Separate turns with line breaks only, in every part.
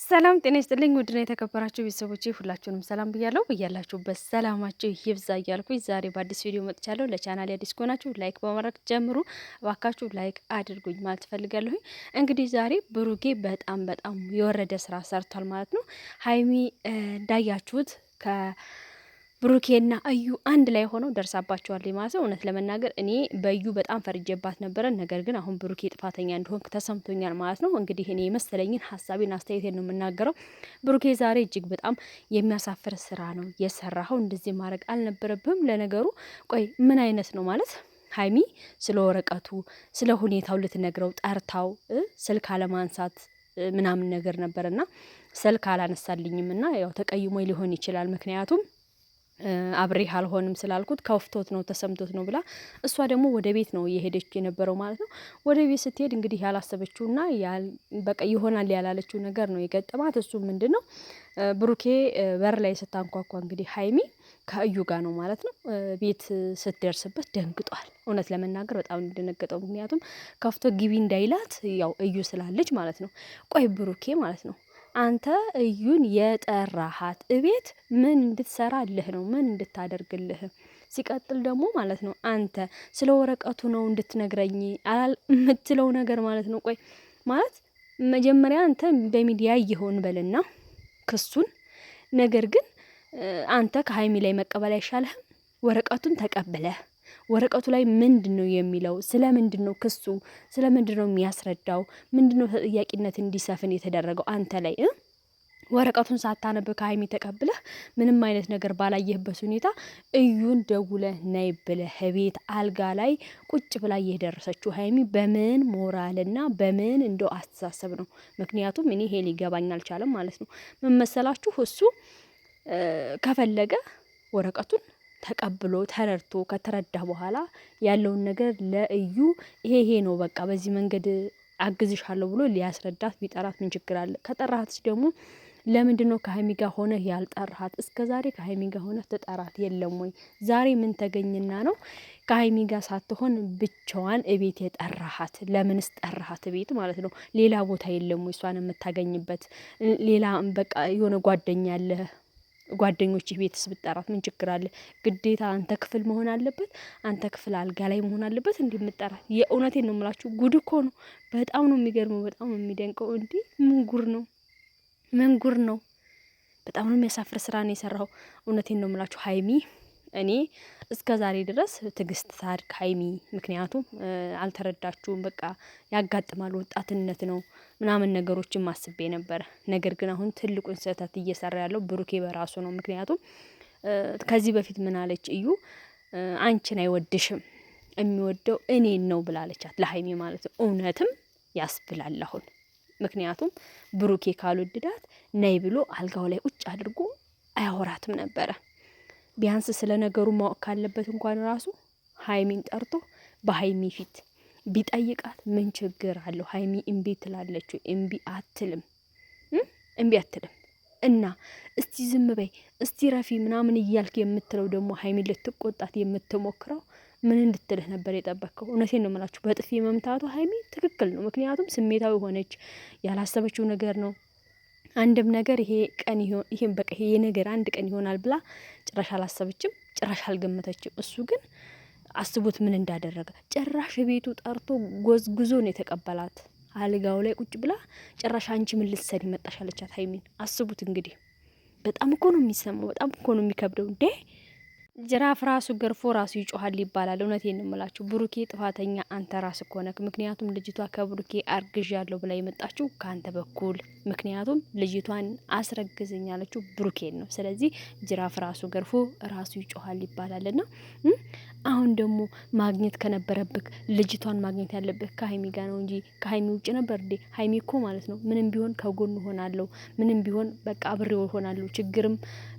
ሰላም ጤና ይስጥልኝ ውድና የተከበራችሁ ቤተሰቦቼ ሁላችሁንም ሰላም ብያለሁ። በያላችሁበት ሰላማችሁ ይብዛ እያልኩኝ ዛሬ በአዲስ ቪዲዮ መጥቻለሁ። ለቻናሌ አዲስ ከሆናችሁ ላይክ በማድረግ ጀምሩ። እባካችሁ ላይክ አድርጉኝ ማለት ፈልጋለሁኝ። እንግዲህ ዛሬ ብሩኬ በጣም የወረደ ስራ ሰርቷል ማለት ነው። ሀይሚ እንዳያችሁት ብሩኬና እዩ አንድ ላይ ሆነው ደርሳባቸዋል ማለት ነው። እውነት ለመናገር እኔ በዩ በጣም ፈርጀባት ነበረ። ነገር ግን አሁን ብሩኬ ጥፋተኛ እንደሆን ተሰምቶኛል ማለት ነው። እንግዲህ እኔ የመሰለኝን ሀሳቤን አስተያየቴን ነው የምናገረው። ብሩኬ ዛሬ እጅግ በጣም የሚያሳፍር ስራ ነው የሰራኸው። እንደዚህ ማድረግ አልነበረብህም። ለነገሩ ቆይ ምን አይነት ነው ማለት ሀይሚ ስለ ወረቀቱ ስለ ሁኔታው ልትነግረው ጠርታው ስልክ አለማንሳት ምናምን ነገር ነበርና ስልክ አላነሳልኝም እና ያው ተቀይሞ ሊሆን ይችላል ምክንያቱም አብሬህ አልሆንም ስላልኩት ከፍቶት ነው ተሰምቶት ነው ብላ እሷ ደግሞ ወደ ቤት ነው እየሄደች የነበረው ማለት ነው። ወደ ቤት ስትሄድ እንግዲህ ያላሰበችውና በቃ ይሆናል ያላለችው ነገር ነው የገጠማት። እሱ ምንድነው ብሩኬ በር ላይ ስታንኳኳ እንግዲህ ሀይሚ ከእዩ ጋር ነው ማለት ነው። ቤት ስትደርስበት ደንግጧል። እውነት ለመናገር በጣም እንደነገጠው ምክንያቱም ከፍቶ ግቢ እንዳይላት ያው እዩ ስላለች ማለት ነው። ቆይ ብሩኬ ማለት ነው አንተ እዩን የጠራሃት እቤት ምን እንድትሰራልህ ነው? ምን እንድታደርግልህ? ሲቀጥል ደግሞ ማለት ነው አንተ ስለ ወረቀቱ ነው እንድትነግረኝ የምትለው ነገር ማለት ነው። ቆይ ማለት መጀመሪያ አንተ በሚዲያ ይሆን በልና ክሱን ነገር ግን አንተ ከሀይሚ ላይ መቀበል አይሻልህም? ወረቀቱን ተቀብለህ ወረቀቱ ላይ ምንድነው የሚለው? ስለምንድነው ክሱ? ስለምንድነው የሚያስረዳው? ምንድነው ተጠያቂነት እንዲሰፍን የተደረገው አንተ ላይ? ወረቀቱን ሳታነብ ከሀይሚ ተቀብለህ ምንም አይነት ነገር ባላየህበት ሁኔታ እዩን ደውለህ ነይ ብለህ ቤት አልጋ ላይ ቁጭ ብላ እየደረሰችው ሀይሚ በምን ሞራልና በምን እንደው አስተሳሰብ ነው? ምክንያቱም እኔ ይሄ ሊገባኝ አልቻለም ማለት ነው። ምን መሰላችሁ እሱ ከፈለገ ወረቀቱን ተቀብሎ ተረድቶ ከተረዳ በኋላ ያለውን ነገር ለእዩ ይሄ ነው በቃ በዚህ መንገድ አግዝሻለሁ ብሎ ሊያስረዳት ቢጠራት ምን ችግር አለ? ከጠራሃትስ ደግሞ ለምንድነው ከሀይሚ ጋር ሆነህ ያልጠራሃት? እስከዛሬ ከሀይሚ ጋር ሆነህ ተጠራት የለም ወይ? ዛሬ ምን ተገኝና ነው ከሀይሚ ጋር ሳትሆን ብቻዋን እቤት የጠራሃት? ለምንስ ጠራሃት እቤት ማለት ነው? ሌላ ቦታ የለም ወይ እሷን የምታገኝበት? ሌላ በቃ የሆነ ጓደኛ አለ ጓደኞች ቤትስ ብጠራት ምን ችግር አለ? ግዴታ አንተ ክፍል መሆን አለበት? አንተ ክፍል አልጋ ላይ መሆን አለበት? እንዲህ የምጠራት የእውነቴን ነው የምላችሁ። ጉድ እኮ ነው። በጣም ነው የሚገርመው። በጣም ነው የሚደንቀው። እንዲህ ምን ጉር ነው? ምን ጉር ነው? በጣም ነው የሚያሳፍር ስራ ነው የሰራው። እውነቴን ነው የምላችሁ ሀይሚ እኔ እስከ ዛሬ ድረስ ትዕግስት ታድግ ሀይሚ። ምክንያቱም አልተረዳችሁም። በቃ ያጋጥማል፣ ወጣትነት ነው ምናምን ነገሮችን ማስቤ ነበረ። ነገር ግን አሁን ትልቁን ስህተት እየሰራ ያለው ብሩኬ በራሱ ነው። ምክንያቱም ከዚህ በፊት ምን አለች እዩ? አንቺን አይወድሽም የሚወደው እኔን ነው ብላለቻት ለሀይሚ ማለት ነው። እውነትም ያስብላል አሁን። ምክንያቱም ብሩኬ ካልወደዳት ነይ ብሎ አልጋው ላይ ቁጭ አድርጎ አያወራትም ነበረ። ቢያንስ ስለ ነገሩ ማወቅ ካለበት እንኳን ራሱ ሀይሚን ጠርቶ በሀይሚ ፊት ቢጠይቃት ምን ችግር አለው? ሀይሚ እምቢ ትላለች? እምቢ አትልም። እምቢ አትልም። እና እስቲ ዝም በይ እስቲ ረፊ ምናምን እያልክ የምትለው ደግሞ ሀይሚ ልትቆጣት የምትሞክረው ምን እንድትልህ ነበር የጠበቅከው? እውነቴን ነው የምላችሁ። በጥፊ መምታቱ ሀይሚ ትክክል ነው። ምክንያቱም ስሜታዊ ሆነች። ያላሰበችው ነገር ነው። አንድም ነገር ይሄ ቀን ይሄን በቃ ይሄ ነገር አንድ ቀን ይሆናል ብላ ጭራሽ አላሰበችም፣ ጭራሽ አልገመተችም። እሱ ግን አስቡት ምን እንዳደረገ። ጭራሽ ቤቱ ጠርቶ ጎዝጉዞ ነው የተቀበላት። አልጋው ላይ ቁጭ ብላ ጭራሽ አንቺ ምን ልትሰሪ መጣሽ አለቻት ሀይሚን። አስቡት እንግዲህ። በጣም እኮ ነው የሚሰማው፣ በጣም እኮ ነው የሚከብደው። እንዴ ጅራፍ ራሱ ገርፎ ራሱ ይጮሃል ይባላል። እውነቴን ነው የምላችሁ። ብሩኬ ጥፋተኛ አንተ ራስ እኮ ነህ። ምክንያቱም ልጅቷ ከብሩኬ አርግዣለሁ ብላ የመጣችው ከአንተ በኩል። ምክንያቱም ልጅቷን አስረግዝኝ ያለችው ብሩኬን ነው። ስለዚህ ጅራፍ ራሱ ገርፎ ራሱ ይጮሃል ይባላልና አሁን ደግሞ ማግኘት ከነበረብክ ልጅቷን ማግኘት ያለብህ ከሀይሚ ጋር ነው እንጂ ከሀይሚ ውጭ ነበር እንዴ? ሀይሚ እኮ ማለት ነው ምንም ቢሆን ከጎን ሆናለሁ፣ ምንም ቢሆን በቃ አብሬው ሆናለሁ፣ ችግርም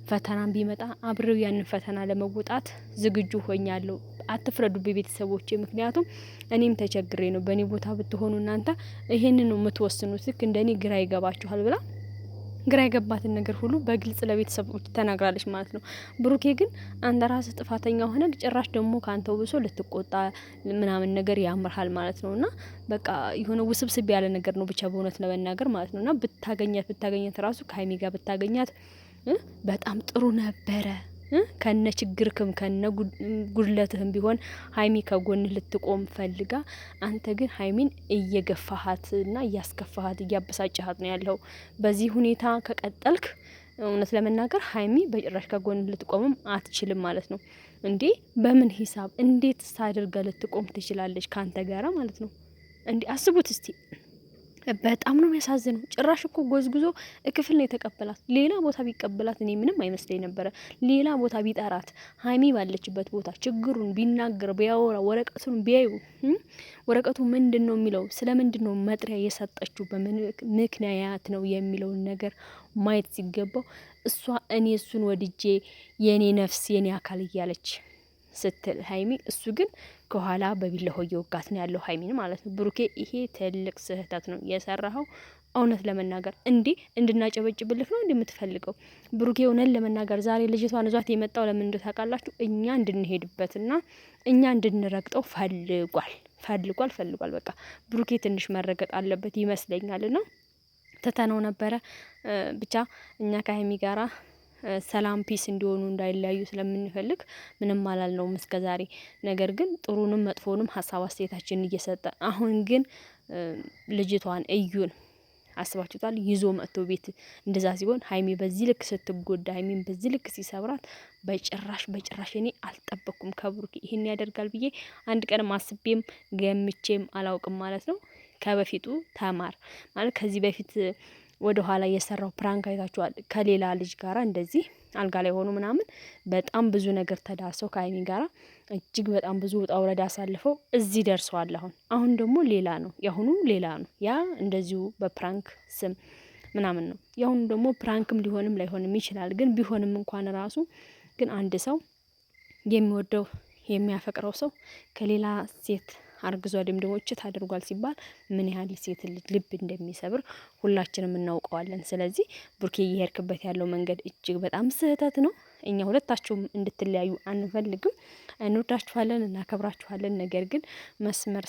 ፈተናም ቢመጣ አብሬው ያንን ፈተና ለመወጣት ዝግጁ ሆኛለሁ። አትፍረዱብኝ ቤተሰቦቼ፣ ምክንያቱም እኔም ተቸግሬ ነው። በእኔ ቦታ ብትሆኑ እናንተ ይሄንን ነው የምትወስኑት። ልክ እንደኔ ግራ ይገባችኋል ብላ ግራ የገባትን ነገር ሁሉ በግልጽ ለቤተሰቦች ተናግራለች ማለት ነው። ብሩኬ ግን አንተ ራስህ ጥፋተኛ ሆነ ጭራሽ ደግሞ ካንተው ብሶ ልትቆጣ ምናምን ነገር ያምርሃል ማለት ነውና በቃ የሆነ ውስብስብ ያለ ነገር ነው ብቻ በእውነት ለመናገር ማለት ነውና ብታገኛት ራሱ ከሀይሚ ጋር ብታገኛት በጣም ጥሩ ነበረ። ከነ ችግርክም ከነ ጉድለትህም ቢሆን ሀይሚ ከጎን ልትቆም ፈልጋ፣ አንተ ግን ሀይሚን እየገፋሃትና እያስከፋሃት እያበሳጭሃት ነው ያለው። በዚህ ሁኔታ ከቀጠልክ እውነት ለመናገር ሀይሚ በጭራሽ ከጎን ልትቆምም አትችልም ማለት ነው። እንዴ በምን ሂሳብ እንዴት ሳድርገ ልትቆም ትችላለች ካንተ ጋራ ማለት ነው? እንዴ አስቡት እስቲ። በጣም ነው የሚያሳዝነው። ጭራሽ እኮ ጎዝጉዞ ክፍል ነው የተቀበላት። ሌላ ቦታ ቢቀበላት እኔ ምንም አይመስለኝ ነበረ። ሌላ ቦታ ቢጠራት ሀይሚ ባለችበት ቦታ ችግሩን ቢናገር ቢያወራ፣ ወረቀቱን ቢያዩ፣ ወረቀቱ ምንድን ነው የሚለው፣ ስለ ምንድን ነው መጥሪያ የሰጠችው፣ በምክንያት ነው የሚለውን ነገር ማየት ሲገባው እሷ እኔ እሱን ወድጄ የኔ ነፍስ የኔ አካል እያለች ስትል ሀይሚ እሱ ግን ከኋላ በቢላሆ እየወጋት ነው ያለው ሀይሚን ማለት ነው። ብሩኬ ይሄ ትልቅ ስህተት ነው የሰራኸው። እውነት ለመናገር እንድናጨበጭብልህ ነው እንደምትፈልገው ብሩኬ። እውነት ለመናገር ዛሬ ልጅቷን ይዟት የመጣው ለምን እንደሆነ ታውቃላችሁ? እኛ እንድንሄድበትና እኛ እንድንረግጠው ፈልጓል። በቃ ብሩኬ ትንሽ መረገጥ አለበት ይመስለኛል። ና ትተነው ነበረ ብቻ እኛ ከሀይሚ ጋራ ሰላም ፒስ እንዲሆኑ እንዳይለያዩ ስለምንፈልግ ምንም አላልነውም እስከዛሬ። ነገር ግን ጥሩንም መጥፎንም ሀሳብ አስተያየታችንን እየሰጠ አሁን ግን ልጅቷን እዩን አስባችሁታል? ይዞ መጥቶ ቤት እንደዛ ሲሆን ሀይሚ በዚህ ልክ ስትጎዳ፣ ሀይሚን በዚህ ልክ ሲሰብራት በጭራሽ እኔ አልጠበቅኩም ከብሩክ ይሄን ያደርጋል ብዬ አንድ ቀን አስቤም ገምቼም አላውቅም ማለት ነው። ከበፊቱ ተማር ማለት ከዚህ በፊት ወደ ኋላ የሰራው ፕራንክ አይታችኋል። ከሌላ ልጅ ጋራ እንደዚህ አልጋ ላይ ሆኖ ምናምን በጣም ብዙ ነገር ተዳሰው ከሀይሚ ጋራ እጅግ በጣም ብዙ ውጣ ውረድ አሳልፈው እዚህ ደርሰዋል። አሁን ደግሞ ሌላ ነው፣ ያሁኑ ሌላ ነው። ያ እንደዚሁ በፕራንክ ስም ምናምን ነው። ያሁኑ ደግሞ ፕራንክም ሊሆንም ላይሆንም ይችላል። ግን ቢሆንም እንኳን ራሱ ግን አንድ ሰው የሚወደው የሚያፈቅረው ሰው ከሌላ ሴት አርግዟል ወይም ደግሞ እችት አድርጓል ሲባል ምን ያህል ሴት ልጅ ልብ እንደሚሰብር ሁላችንም እናውቀዋለን። ስለዚህ ቡርኬ እየሄድክበት ያለው መንገድ እጅግ በጣም ስህተት ነው። እኛ ሁለታችሁም እንድትለያዩ አንፈልግም። እንወዳችኋለን፣ እናከብራችኋለን። ነገር ግን መስመር